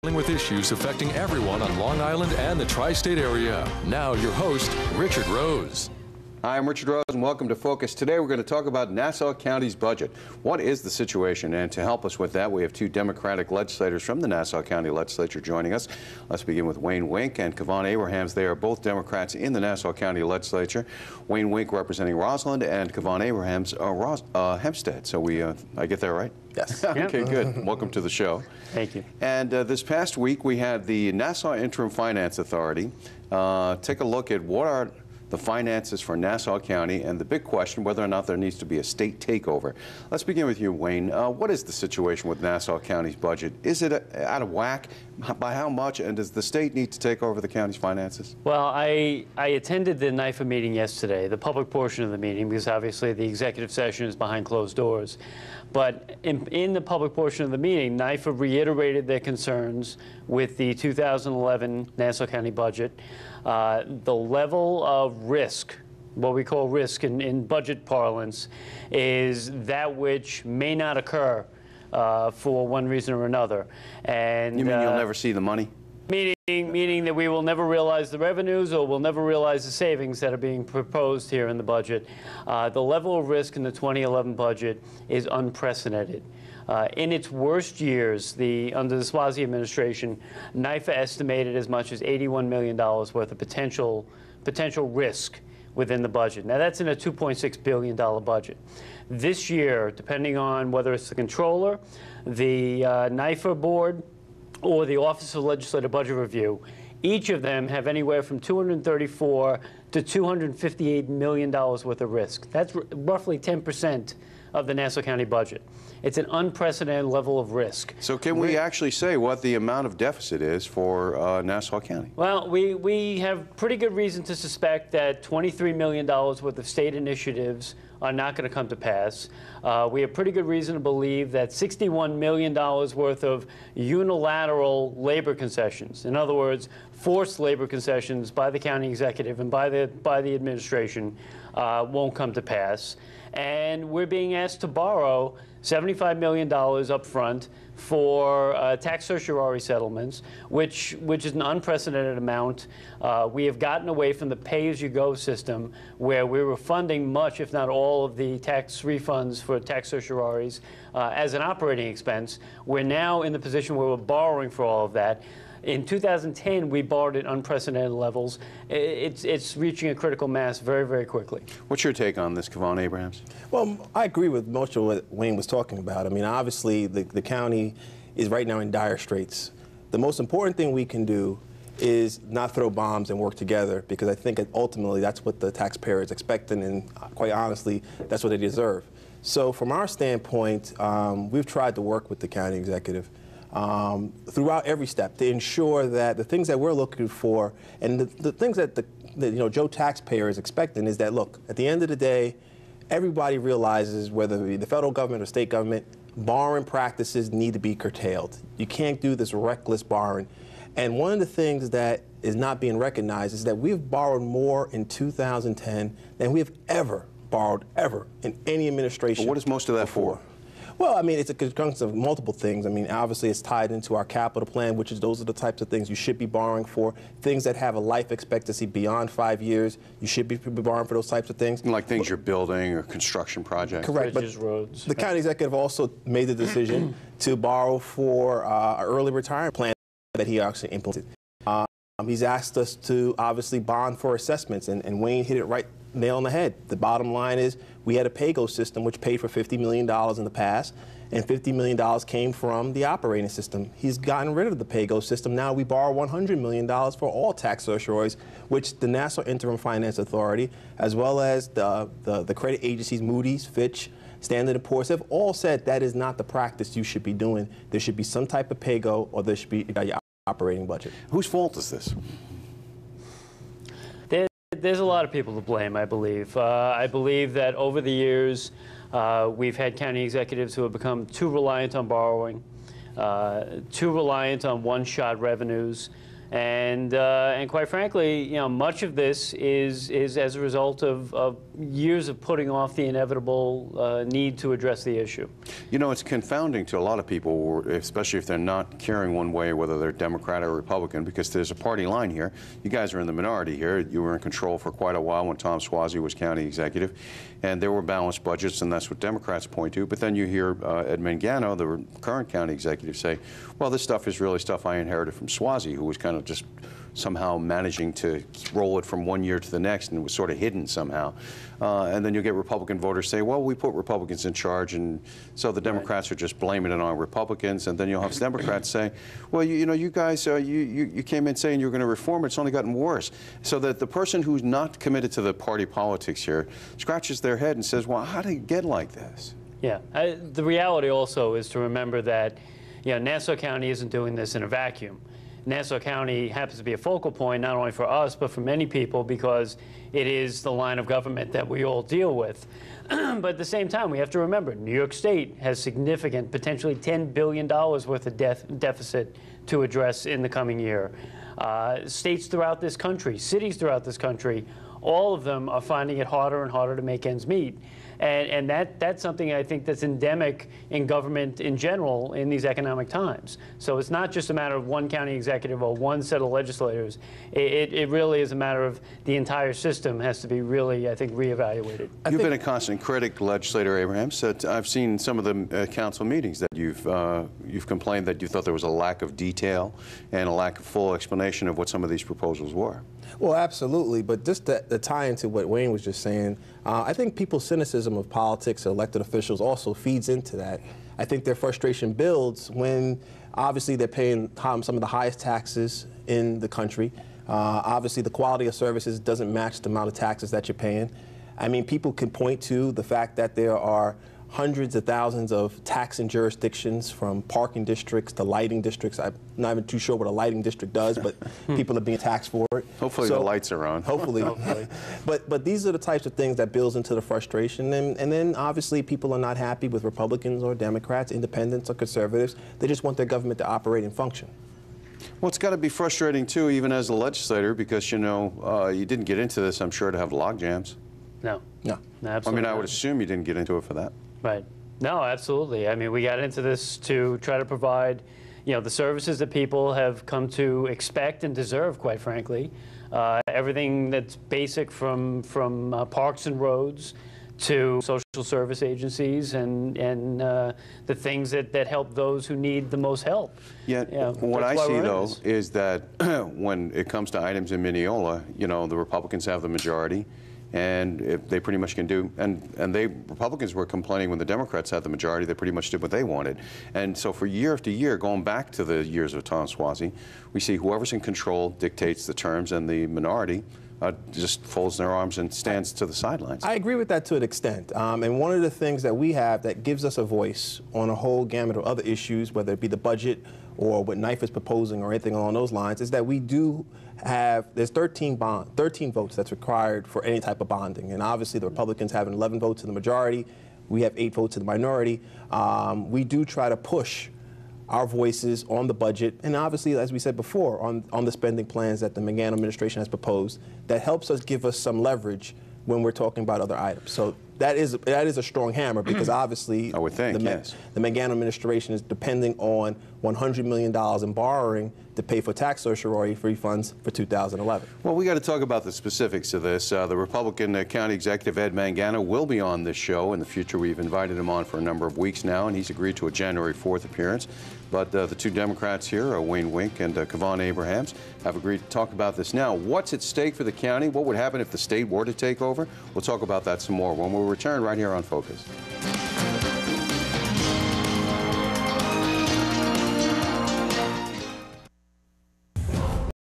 Dealing with issues affecting everyone on Long Island and the tri-state area. Now your host, Richard Rose. Hi, I'm Richard Rose, and welcome to Focus. Today we're going to talk about Nassau County's budget. What is the situation? And to help us with that, we have two Democratic legislators from the Nassau County Legislature joining us. Let's begin with Wayne Wink and Kevan Abrahams. They are both Democrats in the Nassau County Legislature. Wayne Wink representing Roslyn and Kevan Abrahams Hempstead. So I get that right? Yes. Okay, good. Welcome to the show. Thank you. And this past week we had the Nassau Interim Finance Authority take a look at what are the finances for Nassau County, and the big question, whether or not there needs to be a state takeover. Let's begin with you, Wayne. What is the situation with Nassau County's budget? Is it out of whack? By how much? And does the state need to take over the county's finances? Well, I attended the NIFA meeting yesterday, the public portion of the meeting, because obviously the executive session is behind closed doors. But in the public portion of the meeting, NIFA reiterated their concerns with the 2011 Nassau County budget. The level of risk, what we call risk in budget parlance, is that which may not occur for one reason or another. And you mean you'll never see the money? Meaning that we will never realize the revenues or we'll never realize the savings that are being proposed here in the budget. The level of risk in the 2011 budget is unprecedented. In its worst years, under the Suozzi administration, NIFA estimated as much as $81 million worth of potential risk within the budget. Now, that's in a $2.6 billion budget. This year, depending on whether it's the controller, the NIFA board, or the Office of Legislative Budget Review, each of them have anywhere from $234 to $258 million worth of risk. That's roughly 10% of the Nassau County budget. It's an unprecedented level of risk. So can we actually say what the amount of deficit is for Nassau County? Well, we have pretty good reason to suspect that $23 million worth of state initiatives are not going to come to pass. We have pretty good reason to believe that $61 million worth of unilateral labor concessions, in other words, forced labor concessions by the county executive and by the administration, won't come to pass. And we're being asked to borrow $75 million up front for tax certiorari settlements, which is an unprecedented amount. We have gotten away from the pay-as-you-go system where we were funding much, if not all, of the tax refunds for tax certioraries as an operating expense. We're now in the position where we're borrowing for all of that. In 2010, we borrowed at unprecedented levels. It's reaching a critical mass very, very quickly. What's your take on this, Kevan Abrahams? Well, I agree with most of what Wayne was talking about. I mean, obviously, the county is right now in dire straits. The most important thing we can do is not throw bombs and work together, because I think ultimately that's what the taxpayer is expecting, and quite honestly, that's what they deserve. So from our standpoint, we've tried to work with the county executive throughout every step to ensure that the things that we're looking for and the things that Joe taxpayer is expecting is that, look, at the end of the day, everybody realizes, whether the federal government or state government, borrowing practices need to be curtailed. You can't do this reckless borrowing. And one of the things that is not being recognized is that we've borrowed more in 2010 than we have ever borrowed in any administration. But what is most of that for? Well, I mean, it's a conjunction of multiple things. I mean, obviously, it's tied into our capital plan, which is those are the types of things you should be borrowing for. Things that have a life expectancy beyond 5 years, you should be borrowing for those types of things. Like things you're building or construction projects. Correct. Bridges, roads. The county executive also made the decision to borrow for an early retirement plan that he actually implemented. He's asked us to obviously bond for assessments, and Wayne hit it right nail on the head. The bottom line is we had a pay-go system which paid for $50 million in the past, and $50 million came from the operating system. He's gotten rid of the pay-go system. Now we borrow $100 million for all tax certioraries, which the Nassau Interim Finance Authority, as well as the credit agencies, Moody's, Fitch, Standard & Poor's, have all said that is not the practice you should be doing. There should be some type of pay-go, or there should be your operating budget. Whose fault is this? There's a lot of people to blame, I believe. I believe that over the years, we've had county executives who have become too reliant on borrowing, too reliant on one-shot revenues, And quite frankly, you know, much of this is as a result of years of putting off the inevitable need to address the issue. You know, it's confounding to a lot of people, especially if they're not caring one way, whether they're Democrat or Republican, because there's a party line here. You guys are in the minority here. You were in control for quite a while when Tom Suozzi was county executive, and there were balanced budgets, and that's what Democrats point to. But then you hear Ed Mangano, the current county executive, say, well, this stuff is really stuff I inherited from Suozzi, who was kind of just somehow managing to roll it from one year to the next and was sort of hidden somehow. And then you'll get Republican voters say, well, we put Republicans in charge, and so the Democrats are just blaming it on Republicans. And then you'll have Democrats say, well, you know, you guys, you came in saying you were going to reform it. It's only gotten worse. So that the person who's not committed to the party politics here scratches their head and says, well, how did it get like this? Yeah. The reality also is to remember that, you know, Nassau County isn't doing this in a vacuum. Nassau County happens to be a focal point not only for us but for many people because it is the line of government that we all deal with. But at the same time, we have to remember New York State has significant, potentially $10 billion worth of deficit to address in the coming year. States throughout this country, cities throughout this country, all of them are finding it harder and harder to make ends meet. And that's something I think that's endemic in government in general in these economic times. So it's not just a matter of one county executive or one set of legislators. It really is a matter of the entire system has to be really, I think, reevaluated. You've been a constant critic, Legislator Abrahams. I've seen some of the council meetings that you've complained that you thought there was a lack of detail and a lack of full explanation of what some of these proposals were. Well, absolutely, but just to tie into what Wayne was just saying, I think people's cynicism of politics, elected officials, also feeds into that. I think their frustration builds when, obviously, they're paying some of the highest taxes in the country. Obviously, the quality of services doesn't match the amount of taxes that you're paying. I mean, people can point to the fact that there are hundreds of thousands of taxing jurisdictions, from parking districts to lighting districts. I'm not even too sure what a lighting district does, but people are being taxed for it. Hopefully the lights are on. Hopefully. But these are the types of things that builds into the frustration. And then obviously people are not happy with Republicans or Democrats, independents or conservatives. They just want their government to operate and function. Well, it's got to be frustrating, too, even as a legislator, because, you know, you didn't get into this, I'm sure, to have log jams. No. No. Absolutely I mean, I would not. assume you didn't get into it for that. Right. No, absolutely. I mean, we got into this to try to provide, you know, the services that people have come to expect and deserve, quite frankly. Everything that's basic from parks and roads to social service agencies and the things that help those who need the most help. Yet, what I see, though, is that when it comes to items in Mineola, you know, the Republicans have the majority. And they pretty much can do, and Republicans were complaining when the Democrats had the majority, they pretty much did what they wanted. And so for year after year, going back to the years of Tom Suozzi, we see whoever's in control dictates the terms, and the minority just folds their arms and stands to the sidelines. I agree with that to an extent. And one of the things that we have that gives us a voice on a whole gamut of other issues, whether it be the budget or what NIFE is proposing or anything along those lines, is that we do have, there's 13 votes that's required for any type of bonding. And obviously the Republicans have 11 votes in the majority. We have 8 votes in the minority. We do try to push our voices on the budget, and obviously, as we said before, on the spending plans that the Mangano administration has proposed, that helps us give us some leverage when we're talking about other items. So that is a strong hammer, because obviously I would think, yes, the Mangano administration is depending on $100 million in borrowing to pay for tax certiorari refunds for 2011. Well, we got to talk about the specifics of this. The Republican County Executive Ed Mangano will be on this show in the future. We've invited him on for a number of weeks now, and he's agreed to a January 4th appearance. But the two Democrats here, Wayne Wink and Kevan Abrahams, have agreed to talk about this now. What's at stake for the county? What would happen if the state were to take over? We'll talk about that some more when we return right here on Focus.